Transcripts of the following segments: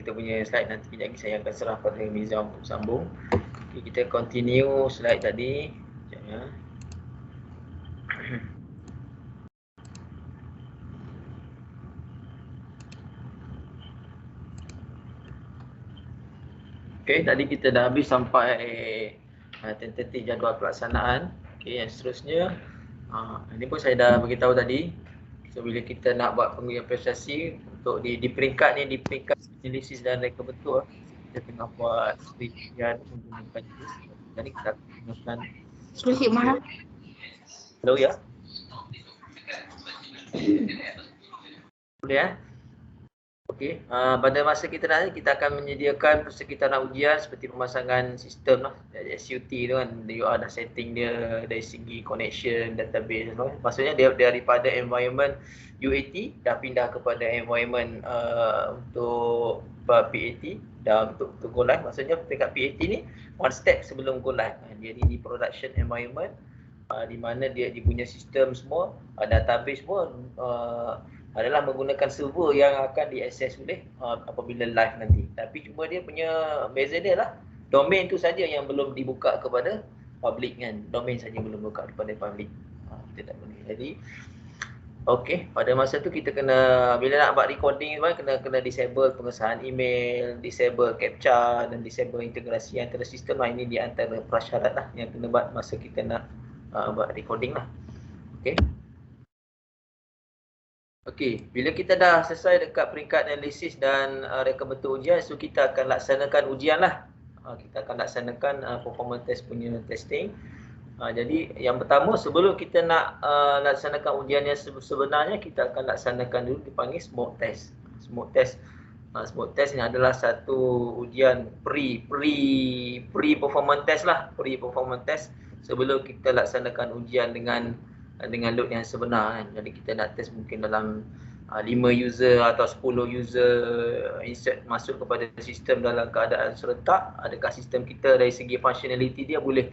kita punya slide nanti kejap lagi saya akan serah pada Miza untuk sambung. Okay, kita continue slide tadi. Sekejap ya. Okay, tadi kita dah habis sampai tentatif jadual pelaksanaan. Okay, yang seterusnya ini pun saya dah beritahu tadi. So bila kita nak buat pengujian prestasi untuk di peringkat ni, di peringkat analisis dan reka betul, kita tengah buat penelitian menggunakan JIS. Jadi kita gunakan Sedikit mana? Hello ya. Boleh ya? Okey, pada masa kita nanti kita akan menyediakan persekitaran ujian seperti pemasangan sistem lah, SUT tu kan, you dah setting dia dari segi connection, database tu. Maksudnya dia daripada environment UAT dah pindah kepada environment untuk PAT dan untuk go live. Maksudnya dekat PAT ni one step sebelum go live. Jadi di production environment di mana dia punya sistem semua, database semua adalah menggunakan server yang akan diakses oleh apabila live nanti. Tapi cuma dia punya beza dia lah, domain tu saja yang belum dibuka kepada public kan. Domain saja belum buka kepada public. Kita tak boleh. Jadi okey, pada masa tu kita kena, bila nak buat recording kena disable pengesahan email, disable captcha dan disable integrasi antara sistem lah. Ini di antara prasyarat lah yang kena buat masa kita nak buat recording lah. Okey. Okey, bila kita dah selesai dekat peringkat analisis dan reka betul ujian, so kita akan laksanakan ujian lah. Kita akan laksanakan performance test punya testing. Jadi yang pertama, sebelum kita nak laksanakan ujian yang sebenarnya, kita akan laksanakan dulu dipanggil smoke test. Smoke test ni adalah satu ujian pre-performance test lah, pre-performance test sebelum kita laksanakan ujian dengan load yang sebenar kan. Jadi kita nak test mungkin dalam 5 user atau 10 user insert masuk kepada sistem dalam keadaan serentak. Adakah sistem kita dari segi functionality dia boleh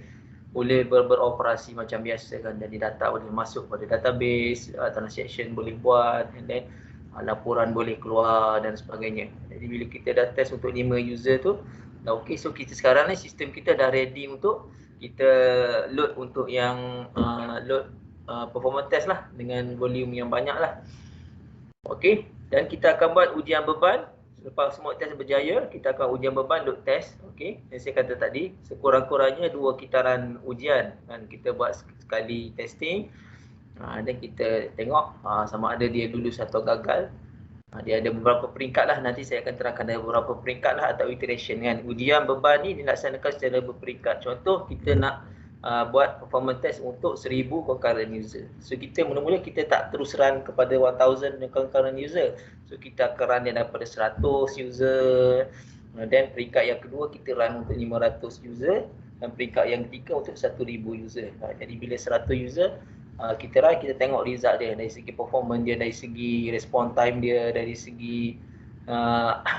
beroperasi macam biasa kan. Jadi data boleh masuk pada database, transaction boleh buat, and then laporan boleh keluar dan sebagainya. Jadi bila kita dah test untuk 5 user tu dah okey, so kita sekarang ni sistem kita dah ready untuk kita load untuk yang load performance test lah dengan volume yang banyak lah. Okey, dan kita akan buat ujian beban. Selepas semua test berjaya, kita akan ujian beban load test. Okey, yang saya kata tadi, sekurang-kurangnya 2 kitaran ujian kan, kita buat sekali testing. Dan kita tengok sama ada dia lulus atau gagal. Dia ada beberapa peringkat lah, nanti saya akan terangkan ada beberapa peringkat lah atau iteration kan. Ujian beban ni dilaksanakan secara berperingkat. Contoh kita nak buat performance test untuk 1000 concurrent user. So kita mula-mula kita tak terus run kepada 1000 concurrent user. So kita akan run dia daripada 100 user. Dan peringkat yang kedua kita run untuk 500 user. Dan peringkat yang ketiga untuk 1000 user. Jadi bila 100 user kita run, kita tengok result dia dari segi performance dia, dari segi response time dia, dari segi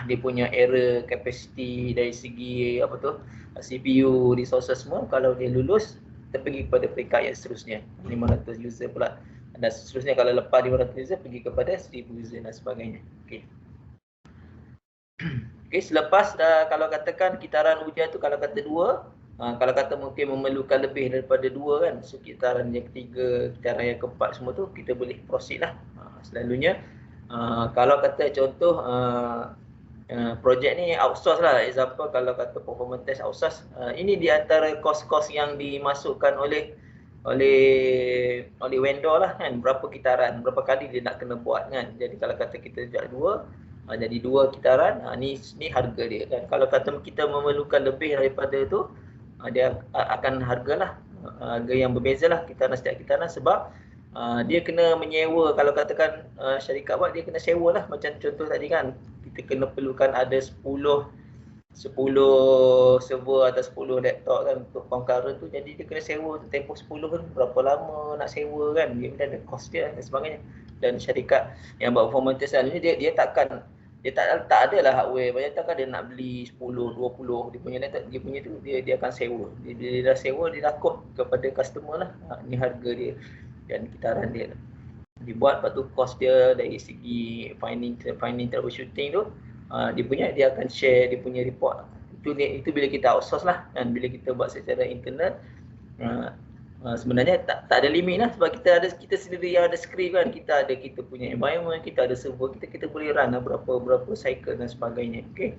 dia punya error capacity, dari segi apa tu CPU, resources semua. Kalau dia lulus, kita pergi kepada peringkat yang seterusnya, 500 user pula, dan seterusnya kalau lepas 500 user pergi kepada 1000 user dan sebagainya. Okey. Okey, selepas kalau katakan kitaran ujian tu kalau kata 2, kalau kata mungkin memerlukan lebih daripada 2 kan, so kitaran yang ketiga, kitaran yang keempat semua tu kita boleh proceed lah. Selalunya kalau kata contoh projek ni outsource lah, example kalau kata performance test outsource, ini di antara kos-kos yang dimasukkan oleh vendor lah kan, berapa kitaran, berapa kali dia nak kena buat kan. Jadi kalau kata kita buat 2, jadi 2 kitaran, ni harga dia kan. Kalau kata kita memerlukan lebih daripada tu, dia akan harga yang berbeza lah kitaran setiap kitaran, sebab dia kena menyewa. Kalau katakan syarikat buat, dia kena sewa lah. Macam contoh tadi kan, kita kena perlukan ada 10 server atau 10 laptop kan untuk concurrent tu. Jadi dia kena sewa tu, tempoh 10 kan berapa lama nak sewa kan, dia ada cost dia dan sebagainya. Dan syarikat yang buat performance test ni, dia tak adalah hardware. Banyak takkan dia nak beli 10, 20 dia punya laptop, dia punya tu dia akan sewa. Dia dah sewa, dia dah quote kepada customer lah, ni harga dia dan kitaran dia dibuat. Lepas tu cost dia dari segi finding troubleshooting tu dia akan share dia punya report. Itu bila kita outsource lah, dan bila kita buat secara internal, sebenarnya tak ada limit lah, sebab kita sendiri yang ada script kan, kita punya environment, kita ada server kita boleh run lah berapa cycle dan sebagainya. Okay.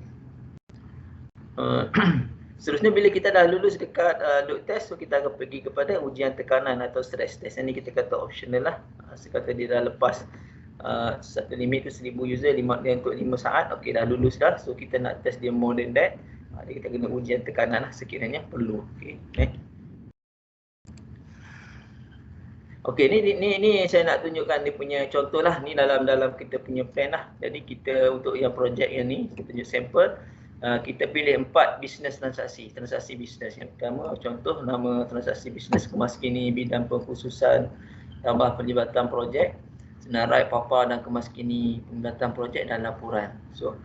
Seterusnya bila kita dah lulus dekat load test, so kita akan pergi kepada ujian tekanan atau stress test. Ini kita kata optional lah. Sekata dia dah lepas satu limit tu 1000 user dia untuk 5 saat, okey dah lulus dah. So kita nak test dia more than that, kita kena ujian tekanan lah sekiranya perlu. Okey, ni saya nak tunjukkan dia punya contoh lah. Ni dalam kita punya plan lah. Jadi kita untuk yang projek yang ni, kita tunjuk sampel. Kita pilih 4 bisnes transaksi bisnes. Yang pertama, contoh nama transaksi bisnes kemas kini bidang pengkhususan tambah pelibatan projek, senarai papa dan kemas kini pelibatan projek dan laporan. So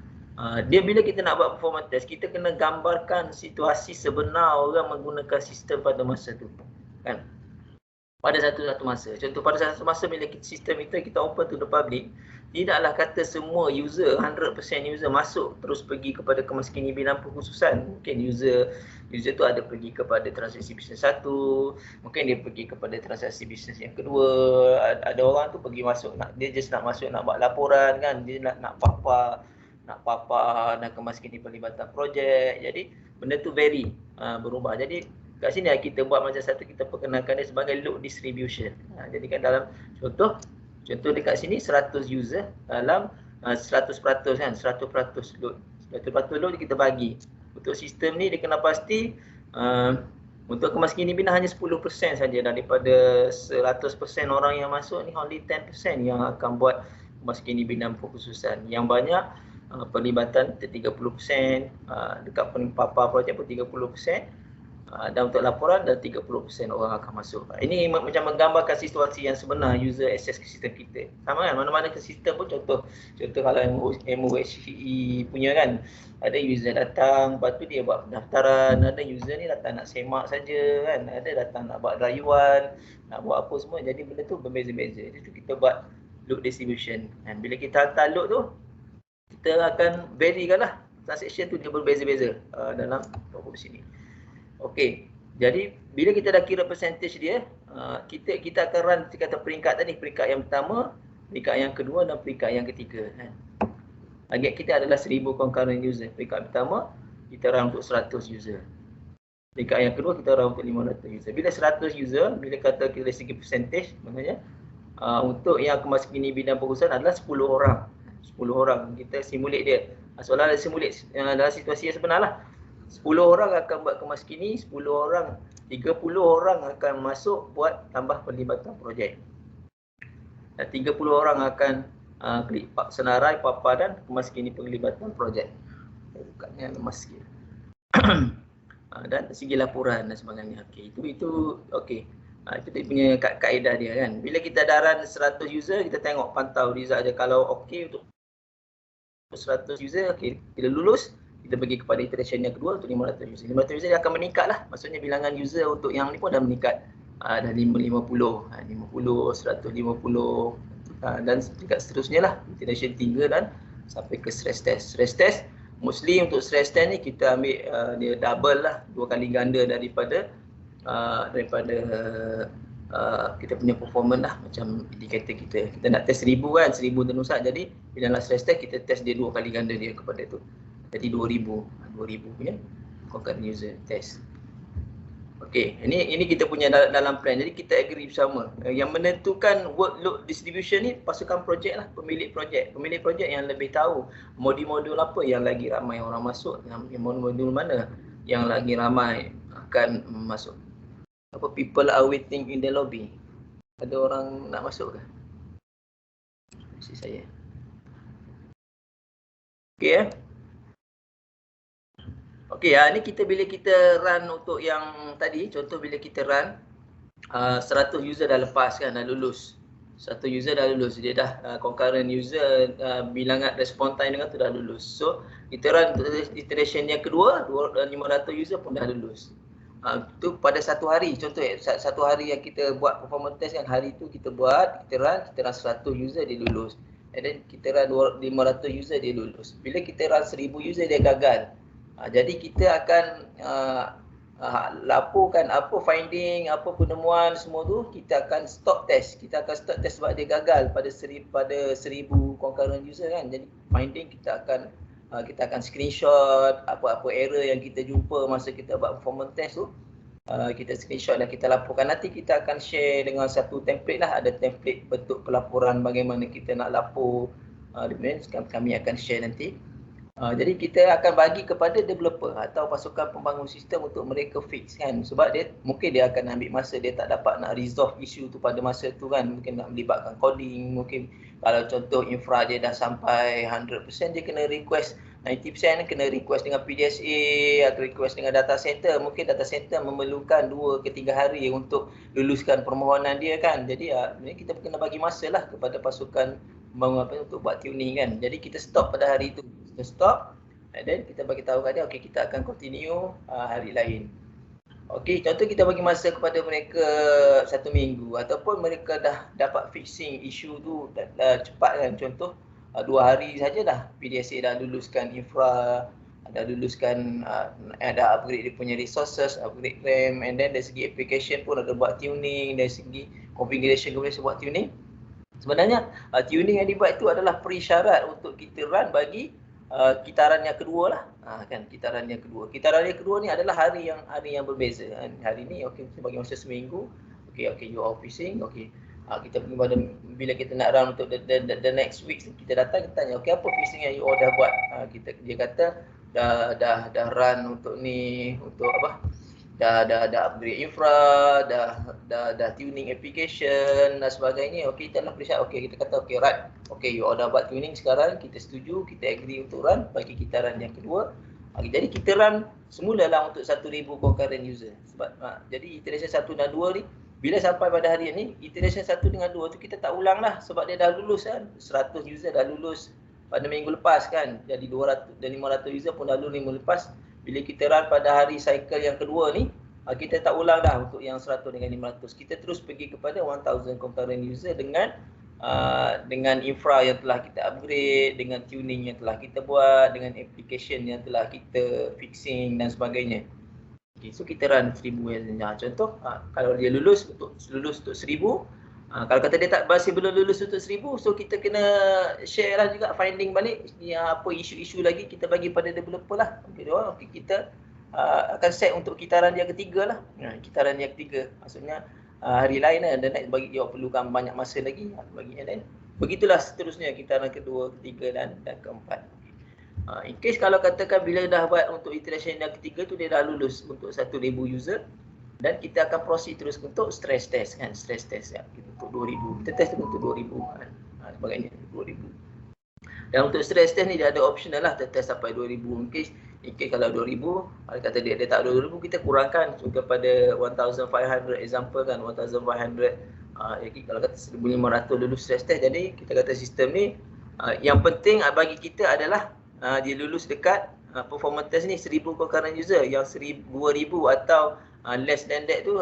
dia bila kita nak buat performance test, kita kena gambarkan situasi sebenar orang menggunakan sistem pada masa tu kan, pada satu masa. Contoh pada satu masa bila sistem itu kita open to the public, tidaklah kata semua user 100% user masuk terus pergi kepada kemas kini bidang pengkhususan. Mungkin user tu ada pergi kepada transaksi bisnes 1, mungkin dia pergi kepada transaksi bisnes yang kedua. Ada orang tu pergi masuk, dia just nak masuk nak buat laporan kan, dia nak papa dan kemas kini pelibatan projek. Jadi benda tu vary, berubah. Jadi kat sini kita buat macam satu, kita perkenalkan dia sebagai load distribution. Jadi kan dalam contoh dekat sini 100 user dalam 100% kan, 100% load. 100% load kita bagi. Untuk sistem ni dia kena pasti untuk kemas kini bina hanya 10% saja daripada 100% orang yang masuk ni, only 10% yang akan buat kemas kini bina pengkhususan. Yang banyak pelibatan 30%, dekat papa projek pun 30%. Dan untuk laporan dan 30% orang akan masuk. Ini macam menggambarkan situasi yang sebenar user access ke sistem kita. Sama kan, mana-mana ke sistem pun contoh kalau MOHE punya kan, ada user datang, lepas tu dia buat pendaftaran, ada user ni datang nak semak saja kan, ada datang nak buat rayuan, nak buat apa semua. Jadi benda tu berbeza-beza. Jadi kita buat load distribution. Dan bila kita hantar load tu, kita akan varykan lah transaction tu, dia berbeza-beza dalam robot sini. Okey, jadi bila kita dah kira percentage dia, kita akan run kata peringkat tadi, peringkat yang pertama, peringkat yang kedua dan peringkat yang ketiga kan. Target kita adalah 1000 concurrent user. Peringkat pertama kita run untuk 100 user. Peringkat yang kedua kita run untuk 500 user. Bila 100 user, bila kata dari segi percentage, maknanya untuk yang kemas kini bidang pengkhususan adalah 10 orang. 10 orang kita simulate dia. Soalan ada simulate dalam situasi yang sebenar lah. 10 orang akan buat kemas kini, 30 orang akan masuk buat tambah pelibatan projek. Dan 30 orang akan klik senarai, papa dan kemas kini pelibatan projek. Bukannya lemas sikit. Dan segi laporan dan sebagainya. Okey, itu okey. Itu dia punya kaedah dia kan. Bila kita dah run 100 user, kita tengok pantau result dia. Kalau okey untuk 100 user, okey, bila lulus kita pergi kepada iteration yang kedua untuk 500 user. 500 user dia akan meningkat lah. Maksudnya bilangan user untuk yang ni pun dah meningkat. Dah 50, 150 dan seterusnya lah. Iteration 3 dan sampai ke stress test. Stress test, mostly untuk stress test ni kita ambil dia double lah, 2 kali ganda daripada kita punya performance lah, macam indikator kita. Kita nak test 1000 kan, 1000 tenusat. Jadi bila nak stress test, kita test dia 2 kali ganda dia kepada tu. Jadi 2000 punya concurrent user test. Okey, ini kita punya dalam plan. Jadi kita agree bersama. Yang menentukan workload distribution ni pasukan projek lah, pemilik projek. Pemilik projek yang lebih tahu modul-modul apa yang lagi ramai orang masuk, modul mana yang lagi ramai akan masuk. Apa people are waiting in the lobby. Ada orang nak masuk ke? Mesti saya. Okey Okey, ni bila kita run untuk yang tadi, contoh bila kita run 100 user dah lepas kan, dah lulus. 1 user dah lulus, dia dah concurrent user, bilangan respon time dengan tu dah lulus. So, kita run untuk iteration yang kedua, 500 user pun dah lulus. Tu pada satu hari, contoh satu hari yang kita buat performance test kan, hari tu kita run 100 user dia lulus. and then kita run 500 user dia lulus. Bila kita run 1000 user dia gagal. Jadi kita akan laporkan apa finding, apa penemuan semua tu, kita akan stop test. Kita akan stop test sebab dia gagal pada 1000 concurrent user kan. Jadi finding kita akan screenshot apa-apa error yang kita jumpa masa kita buat performance test tu. Kita screenshot dan kita laporkan. Nanti kita akan share dengan satu template lah. Ada template bentuk pelaporan bagaimana kita nak lapor. Kami akan share nanti. Jadi kita akan bagi kepada developer atau pasukan pembangun sistem untuk mereka fix kan. Sebab mungkin dia akan ambil masa, dia tak dapat nak resolve isu tu pada masa tu kan. Mungkin nak melibatkan coding, mungkin kalau contoh infra dia dah sampai 100%, dia kena request 90%, kena request dengan PDSA atau request dengan data center. Mungkin data center memerlukan 2 ke 3 hari untuk luluskan permohonan dia kan. Jadi kita kena bagi masa lah kepada pasukan untuk buat tuning kan. Jadi kita stop pada hari itu. Kita stop and then kita bagi tahu kat dia, okey kita akan continue hari lain. Okey, contoh kita bagi masa kepada mereka 1 minggu ataupun mereka dah dapat fixing isu tu cepat kan. Contoh 2 hari saja dah PDSA dah luluskan infra, dah luluskan ada upgrade dia punya resources, upgrade RAM, and then dari segi application pun ada buat tuning, dari segi configuration buat tuning. Sebenarnya tuning yang dibuat itu adalah persyarat untuk kita run bagi kitaran yang kedua lah. Kan kitaran yang kedua. Kitaran yang kedua ni adalah hari yang berbeza kan. Hari ni okey kita bagi masa seminggu. Okey you are fixing. Okey. Kita pergi pada bila kita nak run untuk the next week, kita datang kita tanya okey apa fixing yang you all dah buat. Dia kata dah run untuk ni, untuk apa? Dah upgrade infra, dah tuning application dan sebagainya. Okey kita nak periksa. Okey kita kata okey right. Okey you all dah buat tuning sekarang, kita setuju, kita agree untuk run bagi kitaran yang kedua. Jadi kita run semulalah untuk 1000 concurrent user. Sebab jadi iteration 1 dan 2 ni bila sampai pada hari ini, iteration 1 dengan 2 tu kita tak ulang lah sebab dia dah lulus kan. 100 user dah lulus pada minggu lepas kan. Jadi 200 dan 500 user pun dah lulus minggu lepas. Bila kita run pada hari cycle yang kedua ni, kita tak ulang dah untuk yang 100 dengan 500. Kita terus pergi kepada 1000 concurrent user dengan infra yang telah kita upgrade, dengan tuning yang telah kita buat, dengan application yang telah kita fixing dan sebagainya. Okay, so kita run 1000 yang contoh, kalau dia lulus untuk 1000, kalau kata dia tak masih belum lulus untuk 1000, so kita kena share lah juga finding balik apa isu-isu lagi kita bagi pada developer lah. Okay, kita akan set untuk kitaran yang ketiga lah. Kitaran yang ketiga maksudnya hari lain lah, dan bagi dia perlukan banyak masa lagi bagi, and then begitulah seterusnya kitaran kedua, ketiga dan keempat. In case kalau katakan bila dah buat untuk iteration yang ketiga tu dia dah lulus untuk 1000 user, dan kita akan proceed terus untuk stress test kan, stress test ya, untuk 2000. Kita test untuk 2000 kan, sebagainya 2000. Dan untuk stress test ni dia ada optional lah, test sampai 2000. In case kalau 2000, kalau kata dia tak 2000, kita kurangkan kepada 1500 example kan, 1500. Jadi kalau kata 1500 lulus stress test, jadi kita kata sistem ni yang penting bagi kita adalah dia lulus dekat performance test ni 1000 concurrent user. Yang 2000 atau less than that tu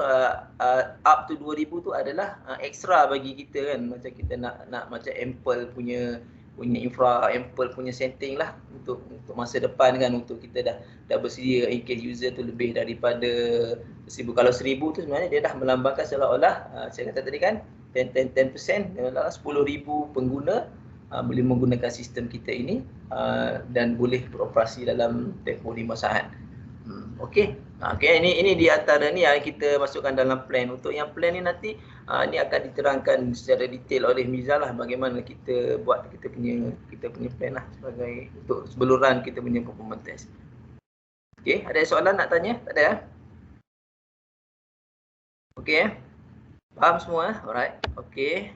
up to 2000 tu adalah extra bagi kita kan. Macam kita nak macam Ample punya infra, Ample punya setting lah untuk masa depan kan, untuk kita dah bersedia in case user tu lebih daripada 1000. Kalau 1000 tu sebenarnya dia dah melambangkan seolah-olah saya kata tadi kan 10% adalah 10,000 pengguna boleh menggunakan sistem kita ini dan boleh beroperasi dalam tempoh 5 saat. Okey. Ini di antara ni yang kita masukkan dalam plan. Untuk yang plan ni nanti ni akan diterangkan secara detail oleh Miza lah bagaimana kita buat kita punya plan lah sebagai untuk sebelum run kita punya performance test. Okey, ada soalan nak tanya? Tak ada? Okey. Faham semua? Alright. Okey.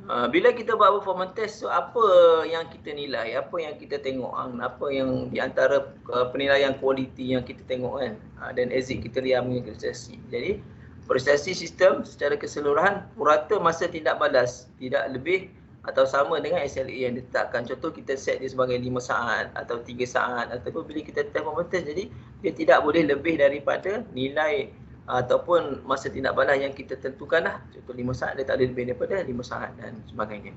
Bila kita buat performance test, so apa yang kita nilai, apa yang kita tengok, apa yang di antara penilaian kualiti yang kita tengok kan, dan exit kriteria punya prestasi. Jadi prestasi sistem secara keseluruhan purata masa tindak balas tidak lebih atau sama dengan SLA yang ditetapkan. Contoh kita set dia sebagai 5 saat atau 3 saat, ataupun bila kita test performance test, jadi dia tidak boleh lebih daripada nilai ataupun masa tindak balas yang kita tentukan lah. Contoh 5 saat, dia tak boleh lebih daripada 5 saat dan sebagainya.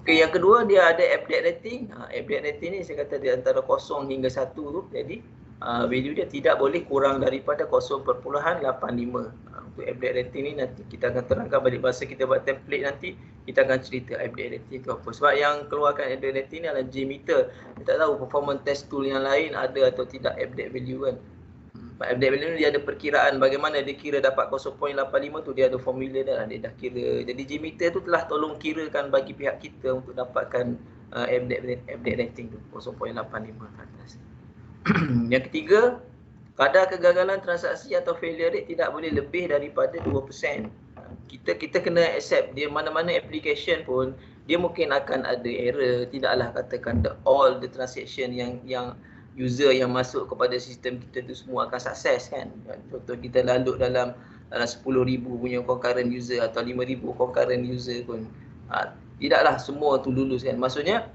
Okey, yang kedua dia ada update rating. Update rating ni saya kata di antara 0 hingga 1 tu. Jadi value dia tidak boleh kurang daripada 0.85. Untuk update rating ni nanti kita akan terangkan balik masa kita buat template nanti, kita akan cerita update rating tu apa. Sebab yang keluarkan update rating ni adalah JMeter. Kita tak tahu performance test tool yang lain ada atau tidak update value kan. Update value ni dia ada perkiraan bagaimana dia kira dapat 0.85 tu, dia ada formula dah, dia dah kira. Jadi JMeter tu telah tolong kirakan bagi pihak kita untuk dapatkan update rating tu 0.85 ke atas. Yang ketiga, kadar kegagalan transaksi atau failure rate tidak boleh lebih daripada 2%. Kita kena accept dia mana-mana application pun dia mungkin akan ada error, tidaklah katakan all the transaction yang user yang masuk kepada sistem kita tu semua akan sukses kan. Contoh kita lalu dalam 10,000 punya concurrent user atau 5,000 concurrent user pun tidaklah semua tu lulus kan. Maksudnya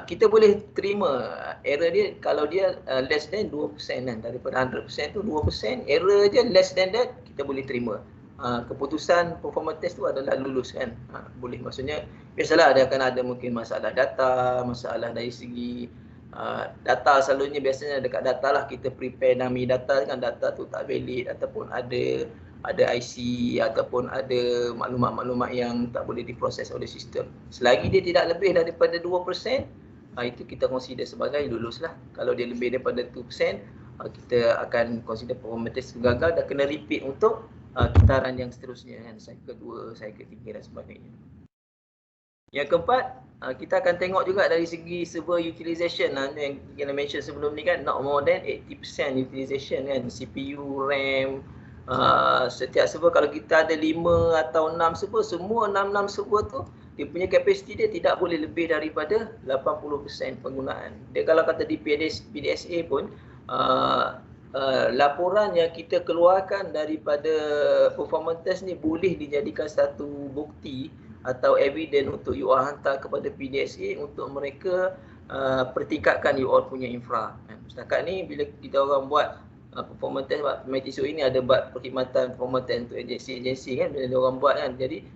kita boleh terima error dia kalau dia less than 2% kan. Daripada 100% tu 2% error je less than that kita boleh terima. Keputusan performance test tu adalah lulus kan. Boleh, maksudnya biasalah dia akan ada mungkin masalah data, masalah dari segi data. Selalunya biasanya dekat data lah kita prepare dummy data kan, data tu tak valid ataupun ada IC ataupun ada maklumat-maklumat yang tak boleh diproses oleh sistem. Selagi dia tidak lebih daripada 2%, itu kita consider sebagai lulus lah. Kalau dia lebih daripada 2%, kita akan consider performance test gagal dan kena repeat untuk kitaran yang seterusnya kan, cycle 2, cycle 3 dan sebagainya. Yang keempat, kita akan tengok juga dari segi server utilization yang kita mention sebelum ni kan, not more than 80% utilization kan, CPU, RAM. Setiap server kalau kita ada 5 atau 6 server, semua 6 server tu dia punya kapasiti dia tidak boleh lebih daripada 80% penggunaan. Dia kalau kata di PDSA pun laporan yang kita keluarkan daripada performance test ni boleh dijadikan satu bukti atau evidence untuk you all hantar kepada PDSA untuk mereka pertingkatkan you all punya infra. Setakat ni bila kita orang buat performance test, MITSO ini ada buat perkhidmatan performance test untuk agensi-agensi kan, bila dia orang buat kan. Jadi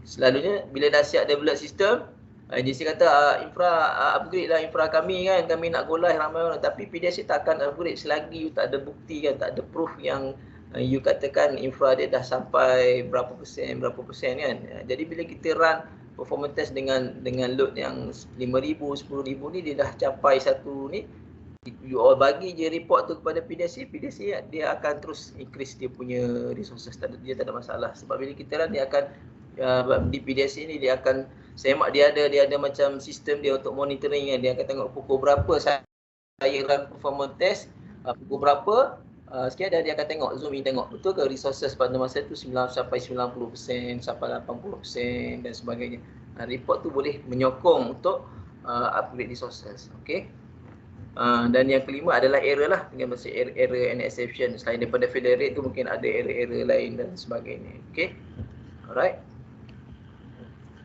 selalunya bila dah siap develop sistem, agensi kata upgrade lah infra kami kan, kami nak go live ramai orang, tapi PDSA tak akan upgrade selagi you tak ada bukti kan, tak ada proof yang you katakan infra dia dah sampai berapa persen kan. Jadi bila kita run performance test dengan load yang 5,000, 10,000 ni, dia dah capai satu ni, you all bagi je report tu kepada PDSA dia akan terus increase dia punya resources, dia tak ada masalah. Sebab bila kita run, dia akan di PDSA ni dia akan semak, dia ada macam sistem dia untuk monitoring kan. Dia akan tengok pukul berapa saya run performance test, pukul berapa sekian, dia akan tengok, zoom in tengok betul ke resources pada masa tu sampai 90%, sampai 80% dan sebagainya. Report tu boleh menyokong untuk upgrade resources. Okey. Dan yang kelima adalah error lah, dengan bahasa error and exception. Selain daripada failure rate tu mungkin ada error-error lain dan sebagainya. Okey. Alright.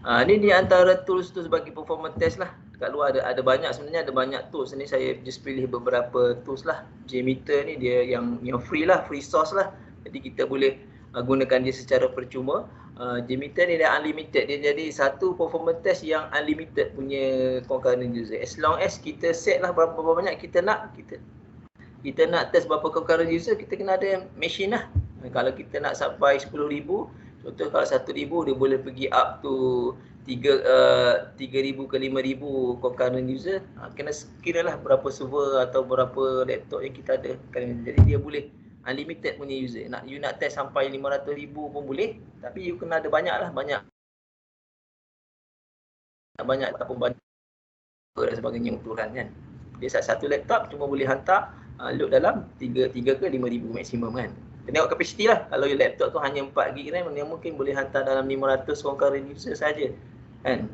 Ini di antara tools tu sebagai performance test lah. Kat luar ada banyak, sebenarnya ada banyak tools. Ni saya just pilih beberapa tools lah. JMeter ni dia yang free lah, free source lah. Jadi kita boleh gunakan dia secara percuma. JMeter ni dia unlimited. Dia jadi satu performance test yang unlimited punya concurrent user. As long as kita set lah berapa banyak kita nak. Kita nak test berapa concurrent user, kita kena ada machine lah. Kalau kita nak sampai 10,000, contoh kalau 1,000 dia boleh pergi up to 3,000 ke 5,000 concurrent user. Kena kira lah berapa server atau berapa laptop yang kita ada. Jadi dia boleh unlimited punya user. You nak test sampai 500,000 pun boleh, tapi you kena ada banyak lah, banyak ataupun banyak dan sebagainya untuk run kan. Dia satu laptop cuma boleh hantar load dalam 3 ke 5,000 maksimum kan. Tengok kapasiti lah. Kalau laptop tu hanya 4GB RAM, dia mungkin boleh hantar dalam 500 concurrent user saja kan.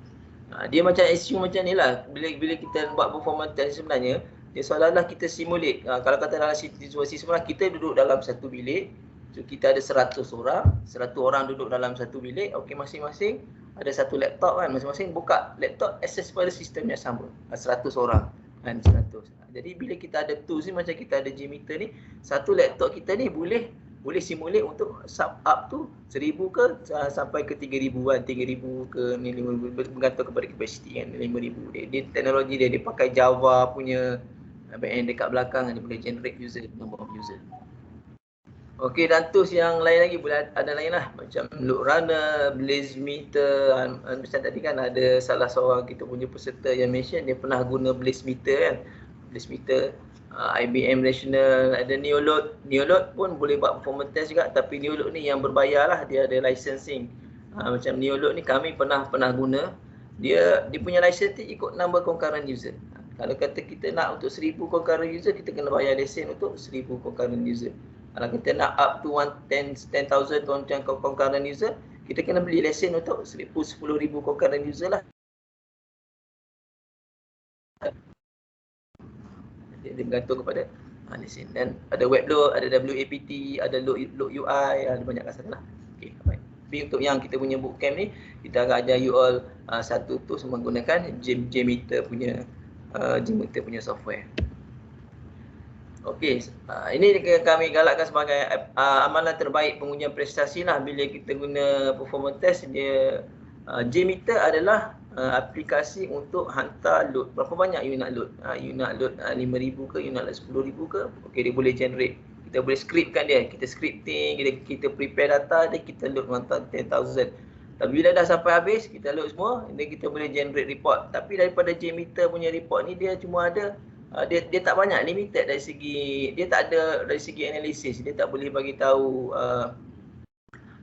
Dia macam assume macam ni lah. Bila kita buat performance test sebenarnya, dia seolah-olah kita simulate. Kalau kata dalam situasi sebenarnya, kita duduk dalam satu bilik. So kita ada 100 orang. 100 orang duduk dalam satu bilik. Okey, masing-masing ada satu laptop kan. Masing-masing buka laptop, access pada sistem yang sama. 100 orang kan, 100. Jadi bila kita ada tools ni, macam kita ada JMeter ni, satu laptop kita ni boleh boleh simulate untuk sub up tu 1000 ke sampai ke 3000-an, 3000 ke ni 5000, bergantung kepada kapasiti kan, 5000. Dia teknologi dia pakai Java punya backend dekat belakang, dia boleh generate user, number of user. Okey, dan tools yang lain lagi boleh ada lain lah, macam Load Runner, Blazemeter. Macam tadi kan ada salah seorang kita punya peserta yang mention dia pernah guna Blazemeter kan. Blazemeter, IBM Rational, ada Neoload. Neoload pun boleh buat performance test juga, tapi Neoload ni yang berbayar lah, dia ada licensing. Macam Neoload ni kami pernah guna. Dia punya license ikut number concurrent user. Kalau kata kita nak untuk 1000 concurrent user, kita kena bayar lesen untuk 1000 concurrent user. Kalau kita nak up to 10,000 concurrent user, kita kena beli lesen untuk 10,000 concurrent user lah. Dia bergantung kepada lesen. Dan ada web load, ada WAPT, ada load UI, ada banyak kat sana lah. Okay, baik. Tapi untuk yang kita punya bootcamp ni, kita akan ajar you all satu tools menggunakan JMeter punya software. Okey, ini kami galakkan sebagai amalan terbaik pengujian prestasi lah. Bila kita guna performance test, dia JMeter adalah aplikasi untuk hantar load. Berapa banyak you nak load? You nak load 5,000 ke, you nak load 10,000 ke? Okey, dia boleh generate. Kita boleh scriptkan dia. Kita scripting, kita prepare data, dia kita load 10,000. Tapi bila dah sampai habis, kita load semua, dan kita boleh generate report. Tapi daripada JMeter punya report ni, dia cuma ada dia tak banyak, limited dari segi, dia tak ada dari segi analisis. Dia tak boleh bagi tahu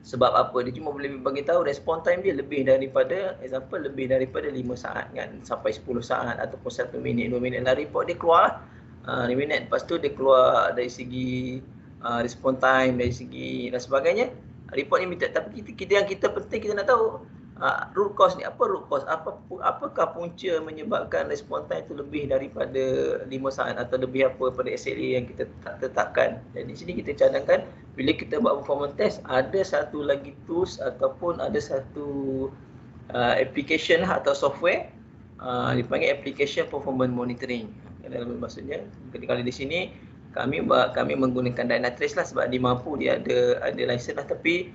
sebab apa. Dia cuma boleh bagi tahu respon time dia lebih daripada, example, lebih daripada 5 saat kan, sampai 10 saat ataupun 1 minit, 2 minit lah. Report dia keluar 5 minit. Lepas tu dia keluar dari segi respon time, dari segi dan sebagainya. Report ni limited. Tapi kita penting kita nak tahu root cause ni apa, root cause apakah punca menyebabkan respon time itu lebih daripada 5 saat atau lebih apa pada SLA yang kita tetapkan. Dan di sini kita cadangkan bila kita buat performance test, ada satu lagi tools ataupun ada satu application atau software dipanggil application performance monitoring. Maksudnya kalau di sini kami menggunakan Dynatrace lah sebab dia mampu, dia ada license lah, tapi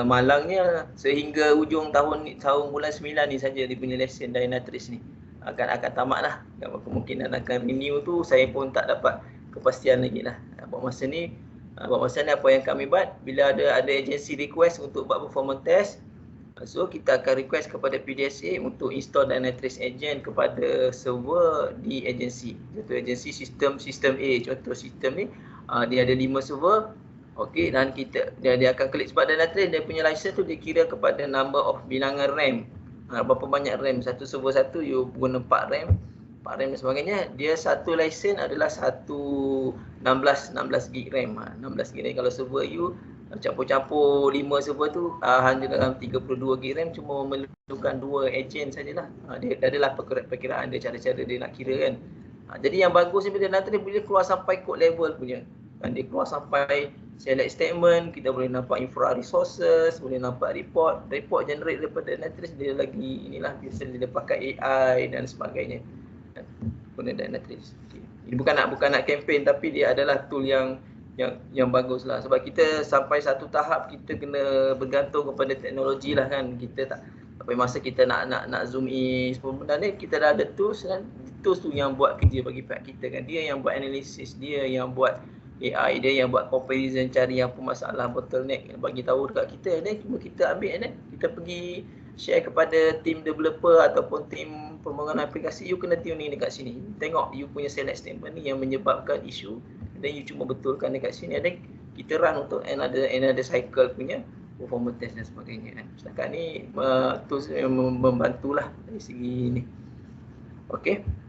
malangnya sehingga ujung tahun bulan 9 ni saja dia punya lesen Dynatrace ni akan tamat lah. Kemungkinan akan renew tu saya pun tak dapat kepastian lagi lah. Buat masa ni apa yang kami buat, bila ada agensi request untuk buat performance test, so kita akan request kepada PDSA untuk install Dynatrace agent kepada server di agensi. Contoh agensi sistem A, contoh sistem ni dia ada 5 server. Okey, dan dia akan klik sebab Dynatrace dia punya license tu dia kira kepada number of bilangan RAM. Berapa banyak RAM satu server satu, you guna 4 RAM dan sebagainya. Dia satu license adalah 16 gig RAM. 16 gig RAM. Kalau server you campur-campur 5 server tu hanya dalam 32 gig RAM, cuma memerlukan 2 agent sajalah. Dia adalah perkiraan dia, cara-cara dia nak kira kan. Jadi yang bagus ni bila nanti dia boleh keluar sampai code level punya. Dia keluar sampai select statement, kita boleh nampak infra resources, boleh nampak report generate daripada Dynatrace. Dia lagi inilah, biasanya dia pakai AI dan sebagainya guna Dynatrace. Ini bukan nak campaign, tapi dia adalah tool yang bagus lah. Sebab kita sampai satu tahap kita kena bergantung kepada teknologi lah kan. Kita tak sampai masa kita nak zoom in semua benda ni, kita dah ada tools kan. Tools tu yang buat kerja bagi pihak kita kan. Dia yang buat analisis, dia yang buat AI, dia yang buat comparison, cari apa masalah, bottleneck, bagi tahu dekat kita ni. Cuma kita ambil ni, kita pergi share kepada tim developer ataupun tim pembangunan aplikasi. You kena tuning dekat sini, tengok you punya select statement ni yang menyebabkan isu, dan you cuma betulkan dekat sini. Ada kita run untuk another cycle punya performance test dan sebagainya kan. Setakat ni tools yang membantulah dari segi ni. Okey.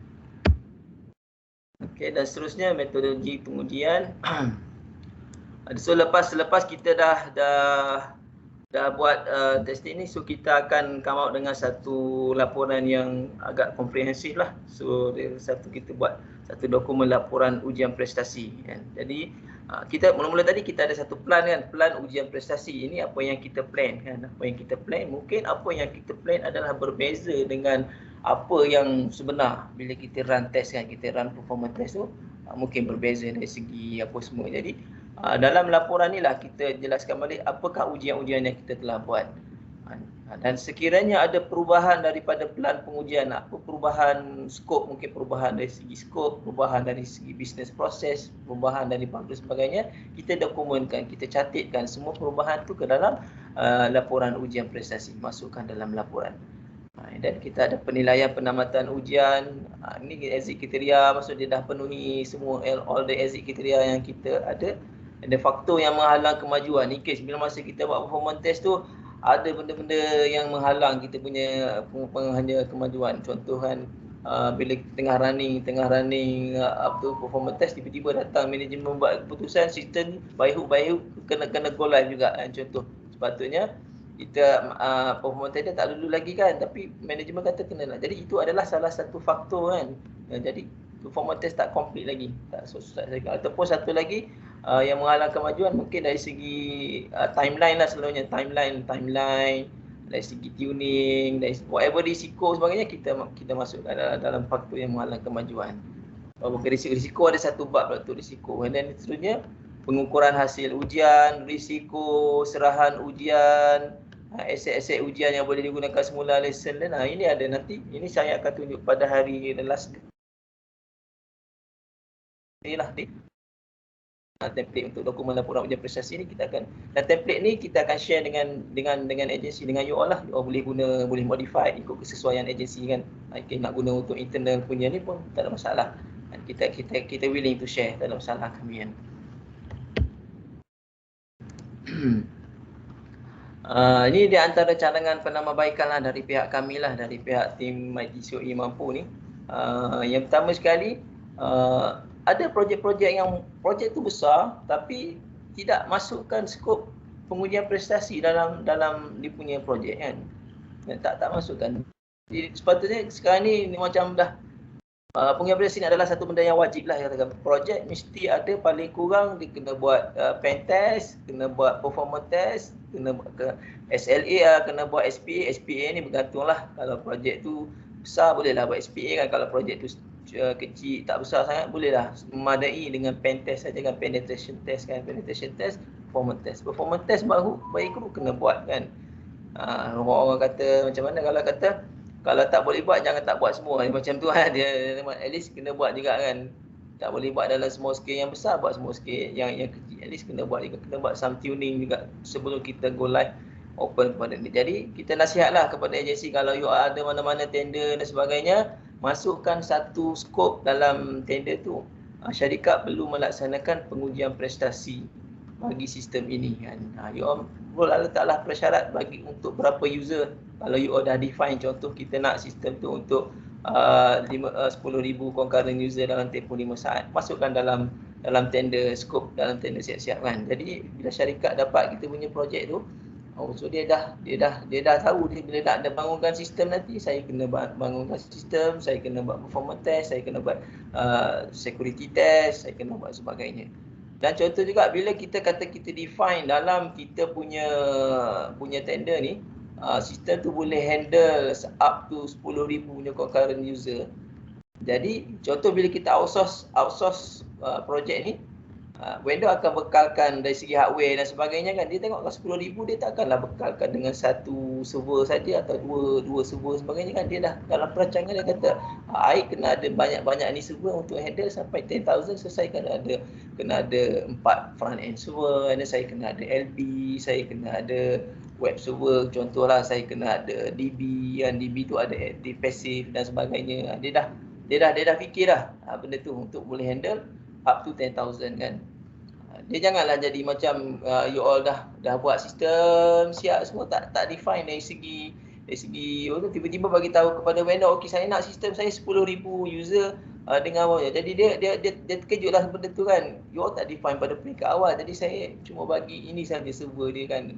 Okey, dan seterusnya metodologi pengujian. So lepas kita dah buat testing ni, so kita akan come out dengan satu laporan yang agak komprehensif lah. So kita buat satu dokumen laporan ujian prestasi kan. Jadi kita mula-mula tadi kita ada satu plan kan, plan ujian prestasi. Ini apa yang kita plan kan, apa yang kita plan. Mungkin apa yang kita plan adalah berbeza dengan apa yang sebenar bila kita run test kan, kita run performance test tu mungkin berbeza dari segi apa semua. Jadi Dalam laporan ni lah kita jelaskan balik apakah ujian-ujian yang kita telah buat. Dan sekiranya ada perubahan daripada pelan pengujian, apa perubahan skop, mungkin perubahan dari segi skop, perubahan dari segi bisnes proses, perubahan dari dan sebagainya, kita dokumentkan, kita catatkan semua perubahan tu ke dalam laporan ujian prestasi, masukkan dalam laporan. Dan kita ada penilaian penamatan ujian. Ini exit kriteria, maksud dia dah penuhi semua all the exit kriteria yang kita ada. Ada faktor yang menghalang kemajuan. In case bila masa kita buat performance test tu ada benda-benda yang menghalang kita punya kemajuan. Contoh kan, bila tengah running performance test, tiba-tiba datang manajemen membuat keputusan sistem by-hook kena go live juga kan. Contoh sepatutnya kita performance test tak lulu lagi kan, tapi manajemen kata kena nak. Jadi itu adalah salah satu faktor kan. Jadi performance test tak complete lagi, tak selesai lagi. Ataupun satu lagi yang menghalang kemajuan mungkin dari segi timeline lah, selalunya timeline dari segi tuning, dari whatever risiko sebagainya, kita masuk dalam faktor yang menghalang kemajuan. Risiko ada satu bab tu risiko, dan seterusnya pengukuran hasil ujian, risiko serahan ujian, aset-aset ujian yang boleh digunakan semula lesson learn. Ini ada nanti, ini saya akan tunjuk pada hari last inilah template untuk dokumen laporan ujian prestasi ni kita akan, dan template ni kita akan share dengan agensi, dengan you all lah. You all boleh guna, boleh modify ikut kesesuaian agensi kan. Okay, nak guna untuk internal punya ni pun tak ada masalah. Kita willing to share, tak ada masalah kami kan. Ini di antara cadangan penambahbaikan lah dari pihak kami lah, dari pihak tim MyTCOE Mampu ni. Yang pertama sekali, ada projek-projek yang projek tu besar tapi tidak masukkan skop pengujian prestasi dalam dia punya projek kan. Tak masukkan. Jadi sepatutnya sekarang ni macam dah pengujian prestasi ni adalah satu benda yang wajib lah. Katakan projek mesti ada paling kurang dia kena buat pen test, kena buat performance test, kena buat ke SLA, kena buat SPA. SPA ni bergantunglah, kalau projek tu besar bolehlah buat SPA kan, kalau projek tu kecil tak besar sangat bolehlah memadai dengan pen test saja kan, penetration test, performance test baru kena buat kan. Orang kata macam mana, kalau tak boleh buat jangan tak buat semua macam tu kan. Dia at least kena buat juga kan. Tak boleh buat dalam small scale yang besar, buat small scale yang kecil, at least kena buat juga, kena buat some tuning juga sebelum kita go live open kepada ni. Jadi kita nasihatlah kepada agensi, kalau you ada mana-mana tender dan sebagainya, masukkan satu skop dalam tender tu. Syarikat perlu melaksanakan pengujian prestasi bagi sistem ini kan. You all boleh letaklah persyarat bagi untuk berapa user. Kalau you all dah define, contoh kita nak sistem tu untuk 10,000 concurrent user dalam tempoh 5 saat, masukkan dalam tender skop, dalam tender siap-siap kan. Jadi bila syarikat dapat kita punya projek tu, so dia dah tahu dia bila nak bangunkan sistem nanti, saya kena bangunkan sistem, saya kena buat performance test, saya kena buat security test, saya kena buat sebagainya. Dan contoh juga bila kita kata kita define dalam kita punya tender ni, sistem tu boleh handle up to 10,000 punya concurrent user. Jadi contoh bila kita outsource projek ni, vendor akan bekalkan dari segi hardware dan sebagainya kan. Dia tengok kalau 10,000 dia takkanlah bekalkan dengan satu server saja atau dua server sebagainya kan. Dia dah dalam perancangan dia kata Aik kena ada banyak-banyak ni server untuk handle sampai 10,000. So saya kena ada 4 front end server, dan saya kena ada LB, saya kena ada web server, contohlah saya kena ada DB, yang DB tu ada active passive dan sebagainya. Dia dah fikir dah benda tu untuk boleh handle up to 10,000 kan. Dia janganlah jadi macam you all dah buat sistem siap semua, tak define dari segi tiba-tiba bagi tahu kepada vendor, okey saya nak sistem saya 10,000 user dengan awalnya. Jadi dia terkejutlah benda tu kan. You all tak define pada peringkat awal. Jadi saya cuma bagi ini saja server dia kan.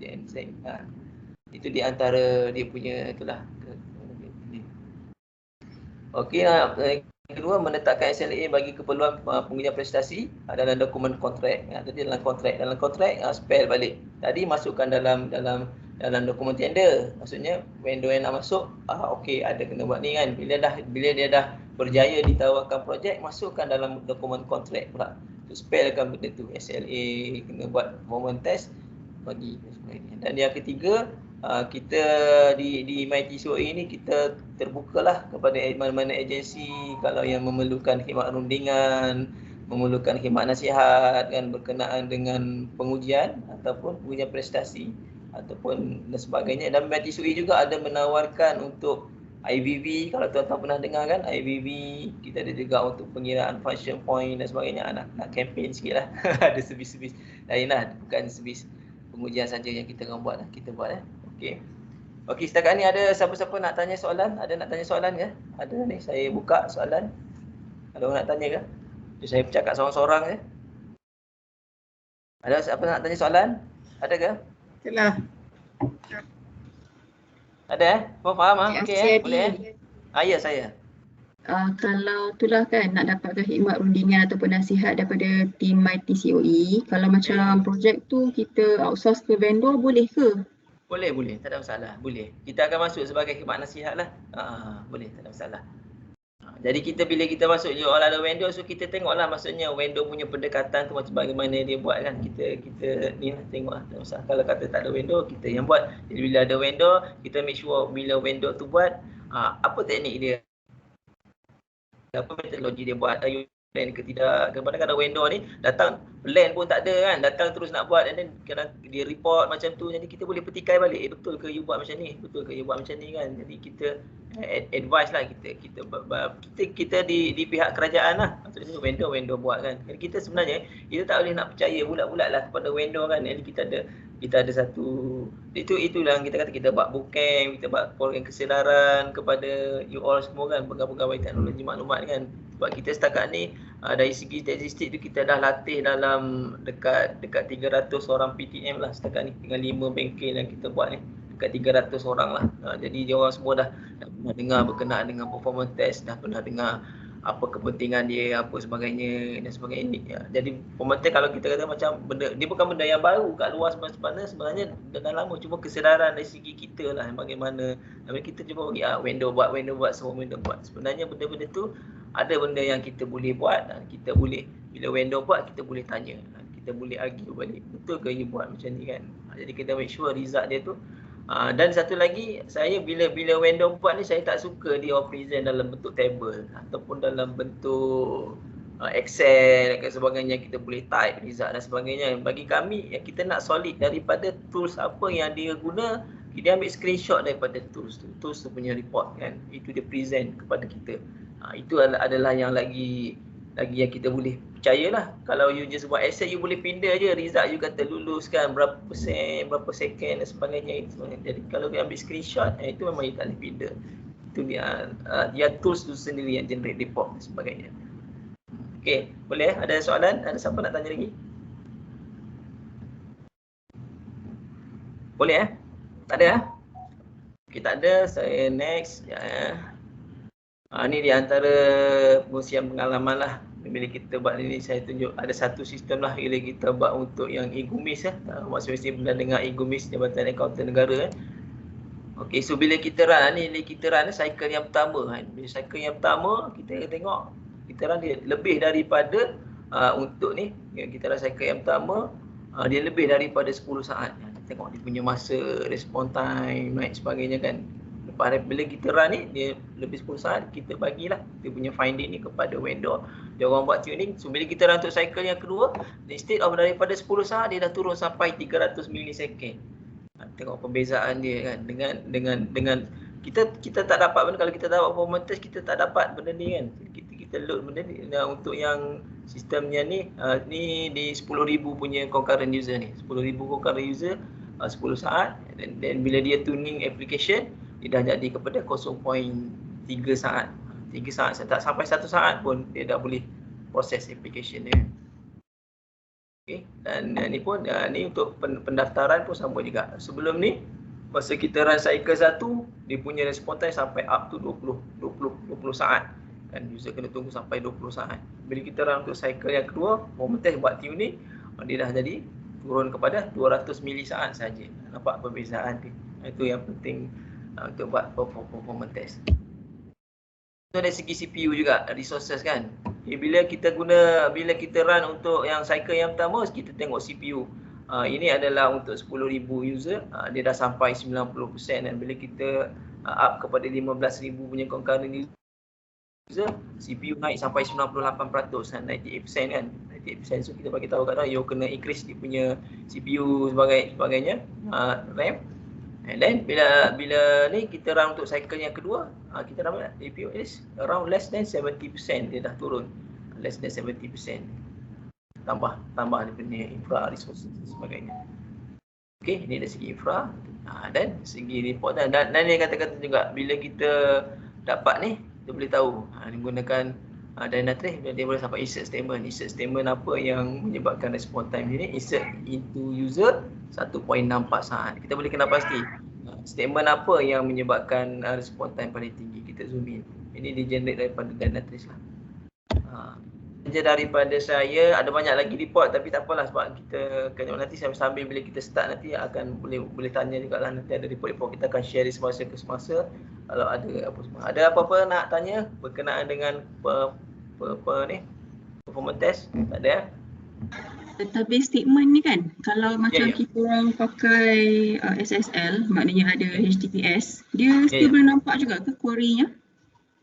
Itu di antara dia punya itulah. Okey, kedua, menetapkan SLA bagi keperluan pengujian prestasi dalam dokumen kontrak. Tadi dalam kontrak spell balik. Tadi masukkan dalam dokumen tender. Maksudnya vendor yang nak masuk, okey ada kena buat ni kan. Bila dia dah berjaya ditawarkan projek, masukkan dalam dokumen kontrak pula. Spellkan benda tu, SLA, kena buat performance test, bagi dan sebagainya. Dan yang ketiga, kita di MyTCOE ni kita terbukalah kepada mana-mana agensi kalau yang memerlukan khidmat rundingan, memerlukan khidmat nasihat kan berkenaan dengan pengujian ataupun pengujian prestasi ataupun dan sebagainya. Dan MyTCOE juga ada menawarkan untuk IVV, kalau tuan-tuan pernah dengar kan IVV, kita ada juga untuk pengiraan function point dan sebagainya. Nak campaign sikit lah. Ada servis-servis lain lah, bukan servis pengujian saja yang kita akan buat lah. Kita buat Okey. Okey, setakat ni ada siapa-siapa nak tanya soalan? Ada nak tanya soalan ke? Ada ni, saya buka soalan. Ada orang nak tanya ke? Jadi saya bercakap seorang-seorang je. Ada siapa nak tanya soalan? Ada ke? Itulah. Ada Kau faham okey boleh ya saya. Kalau itulah kan nak dapatkan khidmat rundingan ataupun nasihat daripada tim MyTCOE, kalau macam projek tu kita outsource ke vendor boleh ke? Boleh, tak ada masalah. Boleh. Kita akan masuk sebagai khidmat nasihat lah. Boleh, tak ada masalah. Jadi bila kita masuk je all ada vendor, so kita tengoklah maksudnya vendor punya pendekatan tu macam bagaimana dia buat kan. Kita ni lah tengoklah. Tak masalah. Kalau kata tak ada vendor, kita yang buat. Jadi bila ada vendor, kita make sure bila vendor tu buat, apa teknik dia, apa metodologi dia buat, plan ke tidak. Kadang-kadang ada vendor ni datang plan pun tak ada kan, datang terus nak buat, and then kadang dia report macam tu, jadi kita boleh petikai balik, betul ke you buat macam ni, betul ke you buat macam ni kan. Jadi kita advice lah, kita di pihak kerajaan lah, maksudnya vendor buat kan. Jadi kita sebenarnya kita tak boleh nak percaya bulat-bulat lah kepada vendor kan. Jadi kita ada satu, itulah yang kita kata, kita buat bootcamp, kita buat program kesedaran kepada you all semua kan, pegawai teknologi maklumat kan. Sebab kita setakat ni dari segi statistik tu kita dah latih dalam dekat 300 orang PTM lah setakat ni, dengan 5 bengkel yang kita buat ni, dekat 300 orang lah. Jadi dia orang semua dah pernah dengar berkenaan dengan performance test, dah pernah dengar apa kepentingan dia, apa sebagainya dan sebagainya. Jadi performance test kalau kita kata macam benda, dia bukan benda yang baru kat luar sebenarnya dah lama, cuma kesedaran dari segi kita lah yang bagaimana. Tapi kita cuba bagi vendor buat, semua vendor buat. Sebenarnya benda-benda tu ada benda yang kita boleh buat, kita boleh, bila vendor buat kita boleh tanya, kita boleh argue balik, betul ke you buat macam ni kan. Jadi kita make sure result dia tu. Dan satu lagi, saya bila vendor buat ni, saya tak suka dia present dalam bentuk table ataupun dalam bentuk Excel dan sebagainya, kita boleh type result dan sebagainya. Bagi kami, yang kita nak solid daripada tools apa yang dia guna, dia ambil screenshot daripada tools tu punya report kan, itu dia present kepada kita. Itu adalah yang lagi yang kita boleh percayalah. Kalau you just buat Excel, you boleh pindah je result, you kata lulus kan berapa persen, berapa second dan sebagainya. Jadi kalau you ambil screenshot, itu memang you tak boleh pindah. Itu dia tools tu sendiri yang generate report dan sebagainya. Okey, boleh? Ada soalan? Ada siapa nak tanya lagi? Boleh Tak ada Okay, tak ada. Saya next ni di antara museum pengalaman lah. Bila kita buat ni, saya tunjuk ada satu sistem lah bila kita buat untuk yang e-gumis masing-masing pernah dengar e-gumis, Jabatan Akauntan Negara Okey, so bila kita run cycle yang pertama kan. Bila cycle yang pertama, kita tengok kita run dia lebih daripada untuk ni, kita run cycle yang pertama, dia lebih daripada 10 saat. Tengok dia punya masa, respon time, naik sebagainya kan. Lepas bila kita run ni, dia lebih 10 saat, kita bagilah dia punya finding ni kepada vendor. Dia orang buat tuning. So bila kita run untuk cycle yang kedua, instead of daripada 10 saat, dia dah turun sampai 300 milisecond. Tengok perbezaan dia kan, dengan kita tak dapat benda. Kalau kita dapat performance test, kita tak dapat benda ni kan. Kita load benda ni. Untuk yang sistemnya ni, ni di 10,000 punya concurrent user ni, 10,000 concurrent user, 10 saat, dan bila dia tuning application, dia dah jadi kepada 0.3 saat. 3 saat, tak sampai 1 saat pun dia dah boleh proses application dia. Okay. Dan ni pun ni untuk pendaftaran pun sama juga. Sebelum ni, masa kita run cycle 1, dia punya respon time sampai up to 20 saat. Dan user kena tunggu sampai 20 saat. Bila kita run untuk cycle yang kedua, performance test buat tuning, dia dah jadi turun kepada 200 milisaat saja. Nampak perbezaan dia. Itu yang penting untuk buat performance test. So dari segi CPU juga, resources kan. Bila kita run untuk yang cycle yang pertama, kita tengok CPU. Ini adalah untuk 10,000 user, dia dah sampai 90%, dan bila kita up kepada 15,000 punya concurrent user, CPU naik sampai 98% dan 98% kan. 98%, so kita bagi tahu kat dia, you kena increase dia punya CPU sebagainya, RAM. And then bila ni kita run untuk cycle yang kedua, kita dapat CPU is around less than 70%, dia dah turun. Less than 70%. Tambah dia punya infra resources dan sebagainya. Okey, ini dari segi infra. Dan segi report dan dia kata-kata juga, bila kita dapat ni, kita boleh tahu menggunakan Dynatrace, dia boleh sampai insert statement. Insert statement apa yang menyebabkan response time ini? Insert into user 1.64 saat. Kita boleh kenal pasti statement apa yang menyebabkan response time paling tinggi. Kita zoom in. Ini di-generate daripada Dynatrace lah. Saja daripada saya, ada banyak lagi report tapi tak apalah, sebab kita nanti sambil bila kita start nanti akan boleh tanya jugalah, nanti ada report-report kita akan share di semasa ke semasa kalau ada apa semua. Ada apa-apa nak tanya berkenaan dengan performance test? Tak ada? Database statement ni kan, kalau macam kita orang pakai SSL, maknanya ada HTTPS, dia still boleh nampak juga ke query-nya?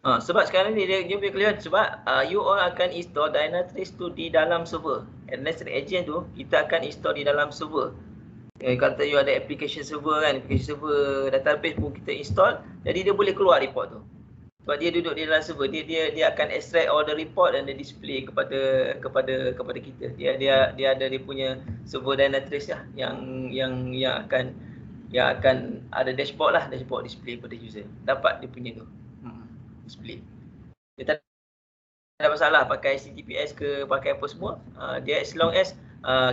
Sebab sekarang ni dia boleh kelihatan, sebab you all akan install Dynatrace tu di dalam server. Dynatrace agent tu kita akan install di dalam server. Kata you ada application server kan, application server database pun kita install, jadi dia boleh keluar report tu. Sebab dia duduk di dalam server, dia akan extract all the report dan dia display kepada kita. Dia ada dia punya server Dynatrace lah yang akan ada dashboard lah, dashboard display pada user. Dapat dia punya tu. Display. Dia tak ada masalah pakai HTTPS ke pakai apa semua. Dia as long as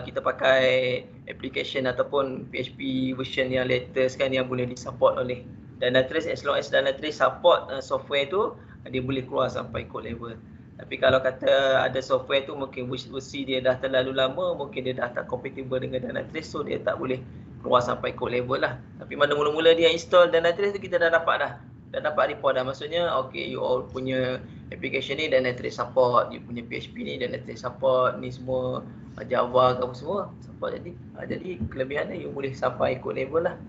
kita pakai application ataupun PHP version yang latest kan, yang boleh disupport oleh Dynatrace. As long as Dynatrace support software tu, dia boleh keluar sampai code level. Tapi kalau kata ada software tu mungkin versi dia dah terlalu lama, mungkin dia dah tak compatible dengan Dynatrace, so dia tak boleh keluar sampai code level lah. Tapi mana mula-mula dia install Dynatrace tu, kita dah dapat report dah. Maksudnya okay, you all punya application ni Dynatrace support, you punya PHP ni Dynatrace support, ni semua Java ke apa semua support. Jadi kelebihannya you boleh sampai code level lah.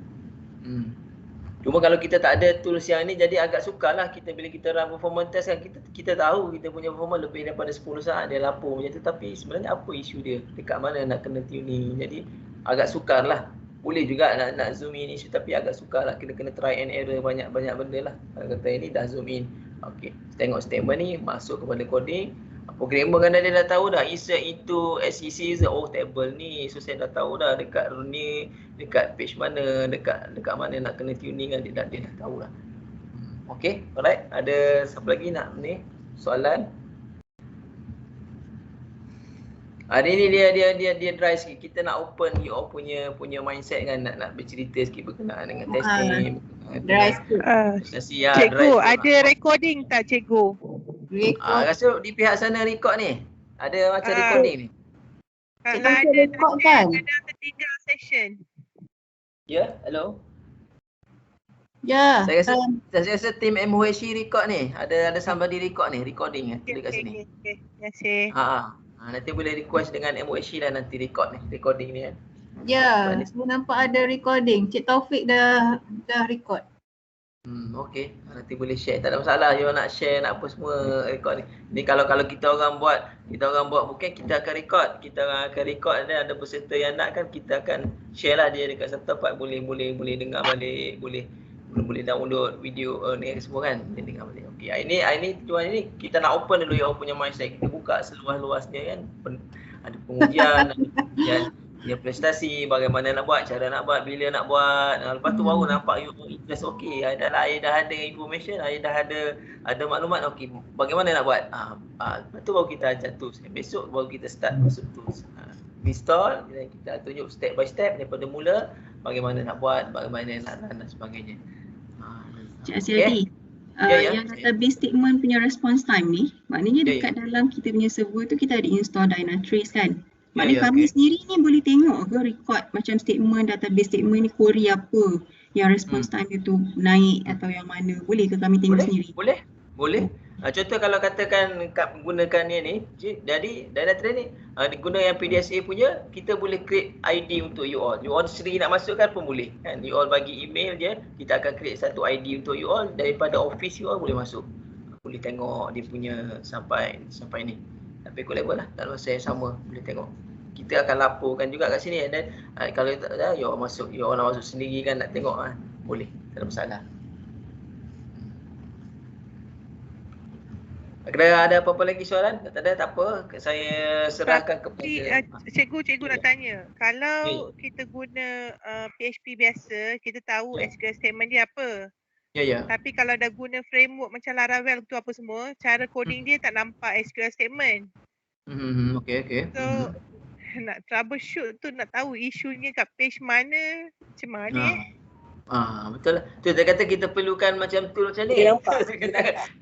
Cuma kalau kita tak ada tools yang ni, jadi agak sukar lah kita bila kita run performance test kan, kita tahu kita punya performance lebih daripada 10 saat dia lapor macam tu, tapi sebenarnya apa isu dia, dekat mana nak kena tuning. Jadi agak sukar lah. Boleh juga nak zoom in isu, tapi agak sukar lah, kena try and error banyak benda lah. Kalau kata ini dah zoom in, okey, tengok statement ni, masuk kepada coding. Programmer kan dia dah tahu dah, insert into SEC user, table ni, so saya dah tahu dah dekat ni, dekat page mana, dekat mana nak kena tuning kan, dia dah tahu lah. Okey, alright, ada siapa lagi nak ni soalan? Hari ni dia dry sikit. Kita nak open you all punya mindset kan, nak bercerita sikit berkenaan dengan testing. Dry sikit. Cikgu, ada recording tak cikgu? Rasa di pihak sana record ni. Ada macam recording ni. Kalau ada record kan? Ada tertinggal session. Ya, hello. Ya. Saya rasa tim MOHC record ni. Ada somebody record ni, recording dekat sini. Okey. Terima kasih. Nanti boleh request dengan MOHC dan nanti record ni, recording ni kan. Ya, saya nampak ada recording. Cik Taufik dah record. Okey, nanti boleh share. Tak ada masalah, you nak share nak apa semua record ni. Ni kalau kita orang buat bukan kita akan record. Kita akan record dan ada peserta yang nak kan, kita akan share lah dia dekat satu tempat, boleh dengar balik, boleh download video ni semua kan, boleh dengar balik. Okey, ini tujuan ini kita nak open dulu you punya mindset. Kita buka seluas-luasnya kan. Ada pengujian, dia prestasi, bagaimana nak buat, cara nak buat, bila nak buat. Lepas tu baru nampak you interest. Okey, I dah ada information, I dah ada maklumat. Okey, bagaimana nak buat? Lepas tu baru kita ajar tools. Besok baru kita start masuk tools. Install, kita tunjuk step by step daripada mula, bagaimana nak buat, bagaimana nak run dan sebagainya. Cik Asyadi, yang database statement punya response time ni, maknanya dekat dalam kita punya server tu kita ada install Dynatrace kan? Maknanya kami sendiri ni boleh tengok ke record macam statement, database statement ni query apa yang response time dia tu naik atau yang mana? Boleh ke kami tengok sendiri? Boleh. Contoh kalau katakan gunakan ni, jadi Dynatrace ni guna yang PDSA punya, kita boleh create ID untuk you all. You all sendiri nak masukkan pun boleh kan. You all bagi email je, kita akan create satu ID untuk you all, daripada office you all boleh masuk. Boleh tengok dia punya sampai ni. Tapi ikut level lah, dalam masa yang sama boleh tengok. Kita akan laporkan juga kat sini, dan kalau you all nak masuk sendiri kan, nak tengok boleh, tak ada masalah. Ada apa-apa lagi soalan? Tak ada, tak apa. Saya serahkan kepada cikgu nak tanya. Kalau kita guna PHP biasa, kita tahu SQL statement dia apa. Ya. Tapi kalau dah guna framework macam Laravel tu apa semua, cara coding dia tak nampak SQL statement. Okey. So nak troubleshoot tu, nak tahu isunya kat page mana, macam mana betul lah. Tu dia kata kita perlukan macam tool macam ni.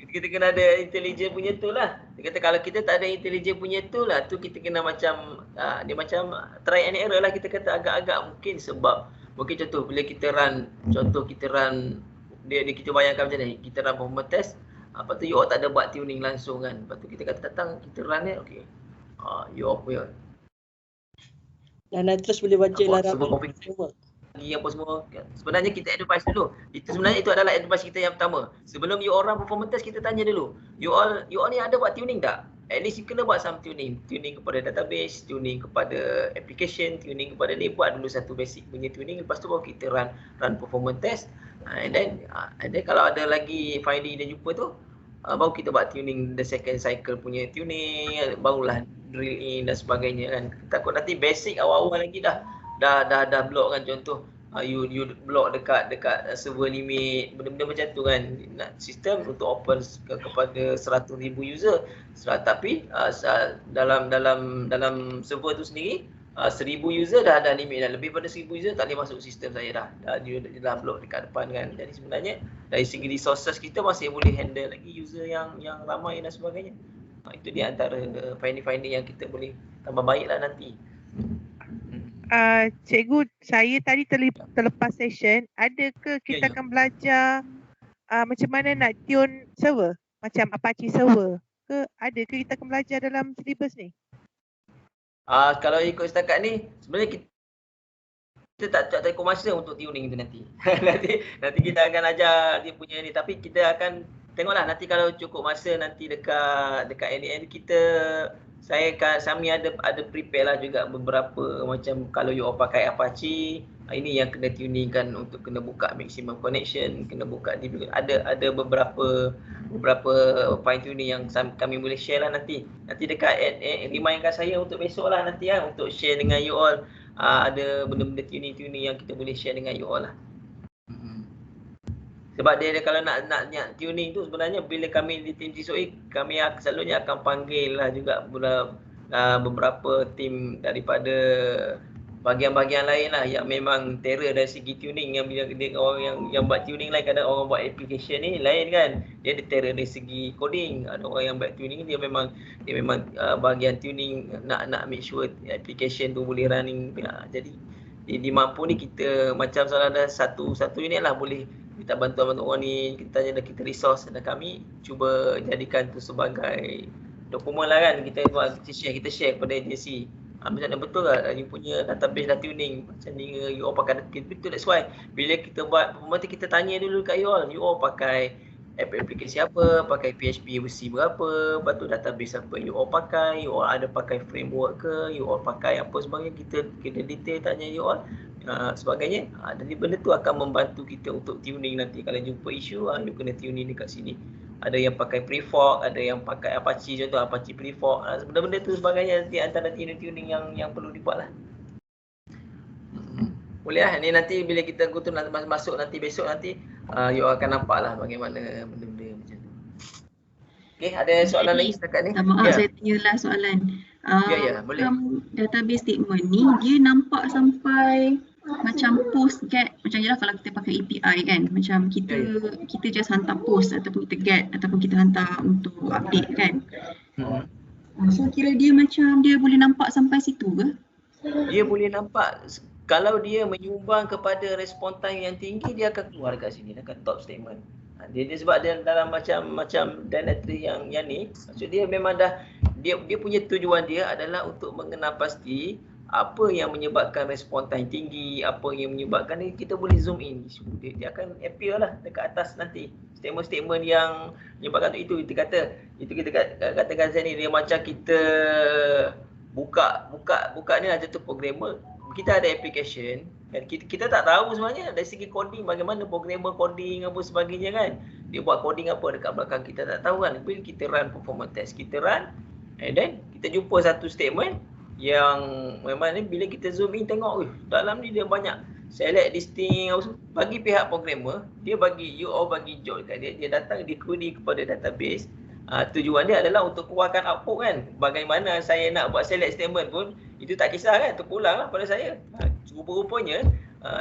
Kita kena ada intelligent punya tool lah. Dia kata kalau kita tak ada intelligent punya tool lah, tu kita kena macam dia macam try and error lah. Kita kata agak-agak mungkin sebab mungkin contoh bila kita run dia kita bayangkan macam ni, kita run performance test, lepas tu you all tak ada buat tuning langsung kan. Lepas tu kita kata datang kita run ni, okey. You all punya dan terus boleh baca Laravel semua. Apa semua. Sebenarnya kita advice dulu. Sebenarnya itu adalah advice kita yang pertama. Sebelum you orang performance test, kita tanya dulu. You all ni ada buat tuning tak? At least you kena buat some tuning. Tuning kepada database, tuning kepada application, tuning kepada ni. Buat dulu satu basic punya tuning. Lepas tu baru kita run performance test. And then kalau ada lagi finding dia jumpa tu, baru kita buat tuning the second cycle punya tuning. Barulah drill in dan sebagainya kan. Takut nanti basic awal-awal lagi dah block kan. Contoh you block dekat server limit, benda-benda macam tu kan. Nak sistem untuk open kepada 100,000 user, tapi dalam server tu sendiri 1,000 user dah ada limit dah. Lebih pada 1,000 user tak boleh masuk sistem saya dia dah block dekat depan kan. Jadi sebenarnya dari segi resources kita masih boleh handle lagi user yang ramai dan sebagainya. Itu di antara finding yang kita boleh tambah baiklah nanti. Cikgu, saya tadi terlepas session. Adakah kita akan belajar macam mana nak tune server? Macam Apache server ke? Adakah kita akan belajar dalam syllabus ni? Kalau ikut setakat ni, sebenarnya kita tak ikut masa untuk tuning tu nanti. nanti kita akan ajar dia punya ni. Tapi kita akan tengoklah nanti kalau cukup masa nanti dekat end kami ada prepare lah juga beberapa macam kalau you all pakai Apache, ini yang kena tuningkan untuk kena buka maximum connection, kena buka ada beberapa fine tuning yang kami boleh share lah nanti dekat remindkan saya untuk besok lah nanti untuk share dengan you all. Ada benda-benda tuning yang kita boleh share dengan you all lah. Sebab dia kalau nak tuning tu sebenarnya bila kami di tim TSOE, kami selalunya akan panggil lah juga beberapa tim daripada bahagian-bahagian lain lah yang memang terror dari segi tuning. Yang bila orang yang buat tuning lain, kadang orang buat application ni lain kan, dia ada terror dari segi coding. Ada orang yang buat tuning dia memang bahagian tuning nak make sure application tu boleh running. Jadi di mampu ni kita macam kalau ada satu unit lah boleh minta bantuan orang ni, kita tanya kita resource dan kami cuba jadikan tu sebagai dokumen lah kan. Kita share kepada agensi. Macam betul lah you punya database dah tuning macam ni, you all pakai betul. That's why bila kita buat performance kita tanya dulu kat you all pakai aplikasi apa, pakai PHP versi berapa, lepas tu database apa you all pakai, you all ada pakai framework ke, you all pakai apa sebagainya. Kita detail tanya you all sebagainya. Jadi benda tu akan membantu kita untuk tuning nanti. Kalau jumpa isu, you kena tuning dekat sini. Ada yang pakai prefork, ada yang pakai Apache, contoh Apache prefork. Benda-benda tu sebagainya nanti antara tuning yang perlu dibuat lah. Boleh lah. Ni nanti bila kita masuk nanti besok nanti you akan nampak lah bagaimana benda-benda macam tu. Okay, ada soalan lagi setakat ni? Maaf, saya tanyalah soalan. Boleh. Database statement ni dia nampak sampai macam post get, macam jelah kalau kita pakai API kan, macam kita just hantar post ataupun kita get ataupun kita hantar untuk update kan. So kira dia macam dia boleh nampak sampai situ ke? Dia boleh nampak. Kalau dia menyumbang kepada respon time yang tinggi, dia akan keluar dekat sini, dekat top statement. Dia sebab dia dalam macam Dynatrace yang ni, maksud dia memang dah dia punya tujuan dia adalah untuk mengenal pasti apa yang menyebabkan respon time tinggi, apa yang menyebabkan ni, kita boleh zoom in. Dia akan appear lah dekat atas nanti. Statement-statement yang menyebabkan itu kita katakan saya ni, dia macam kita buka ni ada tu programmer. Kita ada application dan kita tak tahu sebenarnya dari segi coding bagaimana programmer coding apa sebagainya kan. Dia buat coding apa dekat belakang kita tak tahu kan. Bila kita run performance test, kita run and then kita jumpa satu statement yang memang ni bila kita zoom in tengok dalam ni dia banyak select listing bagi pihak programmer, dia bagi bagi job dekat dia datang dia query kepada database. Tujuan dia adalah untuk keluarkan output kan. Bagaimana saya nak buat select statement pun itu tak kisah kan, terpulang lah pada saya. Rupa-rupanya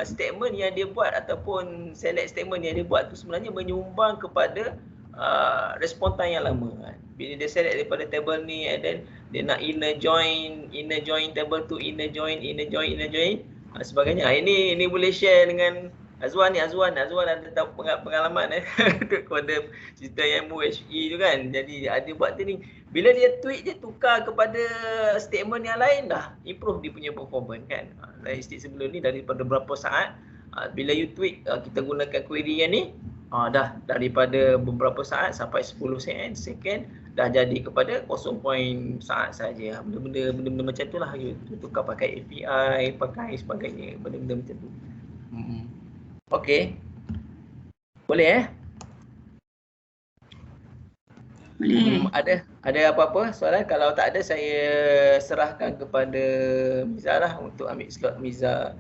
statement yang dia buat ataupun select statement yang dia buat tu sebenarnya menyumbang kepada respon time yang lama kan. Bila dia select daripada table ni and then dia nak inner join table tu, inner join sebagainya. Ini boleh share dengan Azwan ni. Azwan ada tahu pengalaman kepada sistem MUHE tu kan. Jadi dia buat tu ni. Bila dia tweak, dia tukar kepada statement yang lain, dah improve dia punya performance kan. Dari sebelum ni daripada berapa saat, bila you tweak, kita gunakan query yang ni, dah daripada beberapa saat sampai 10 second dah jadi kepada 0. saat saja. Benda-benda macam tu lah. You tukar pakai API, pakai sebagainya, benda-benda macam tu. Okey. Boleh Boleh. Ada apa-apa soalan? Kalau tak ada, saya serahkan kepada Miza lah untuk ambil slot Miza.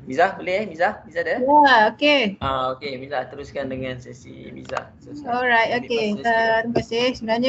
Miza boleh Miza? Miza ada? Ya, okey. Okey, Miza teruskan dengan sesi Miza. Alright, okey. Terima kasih. Sebenarnya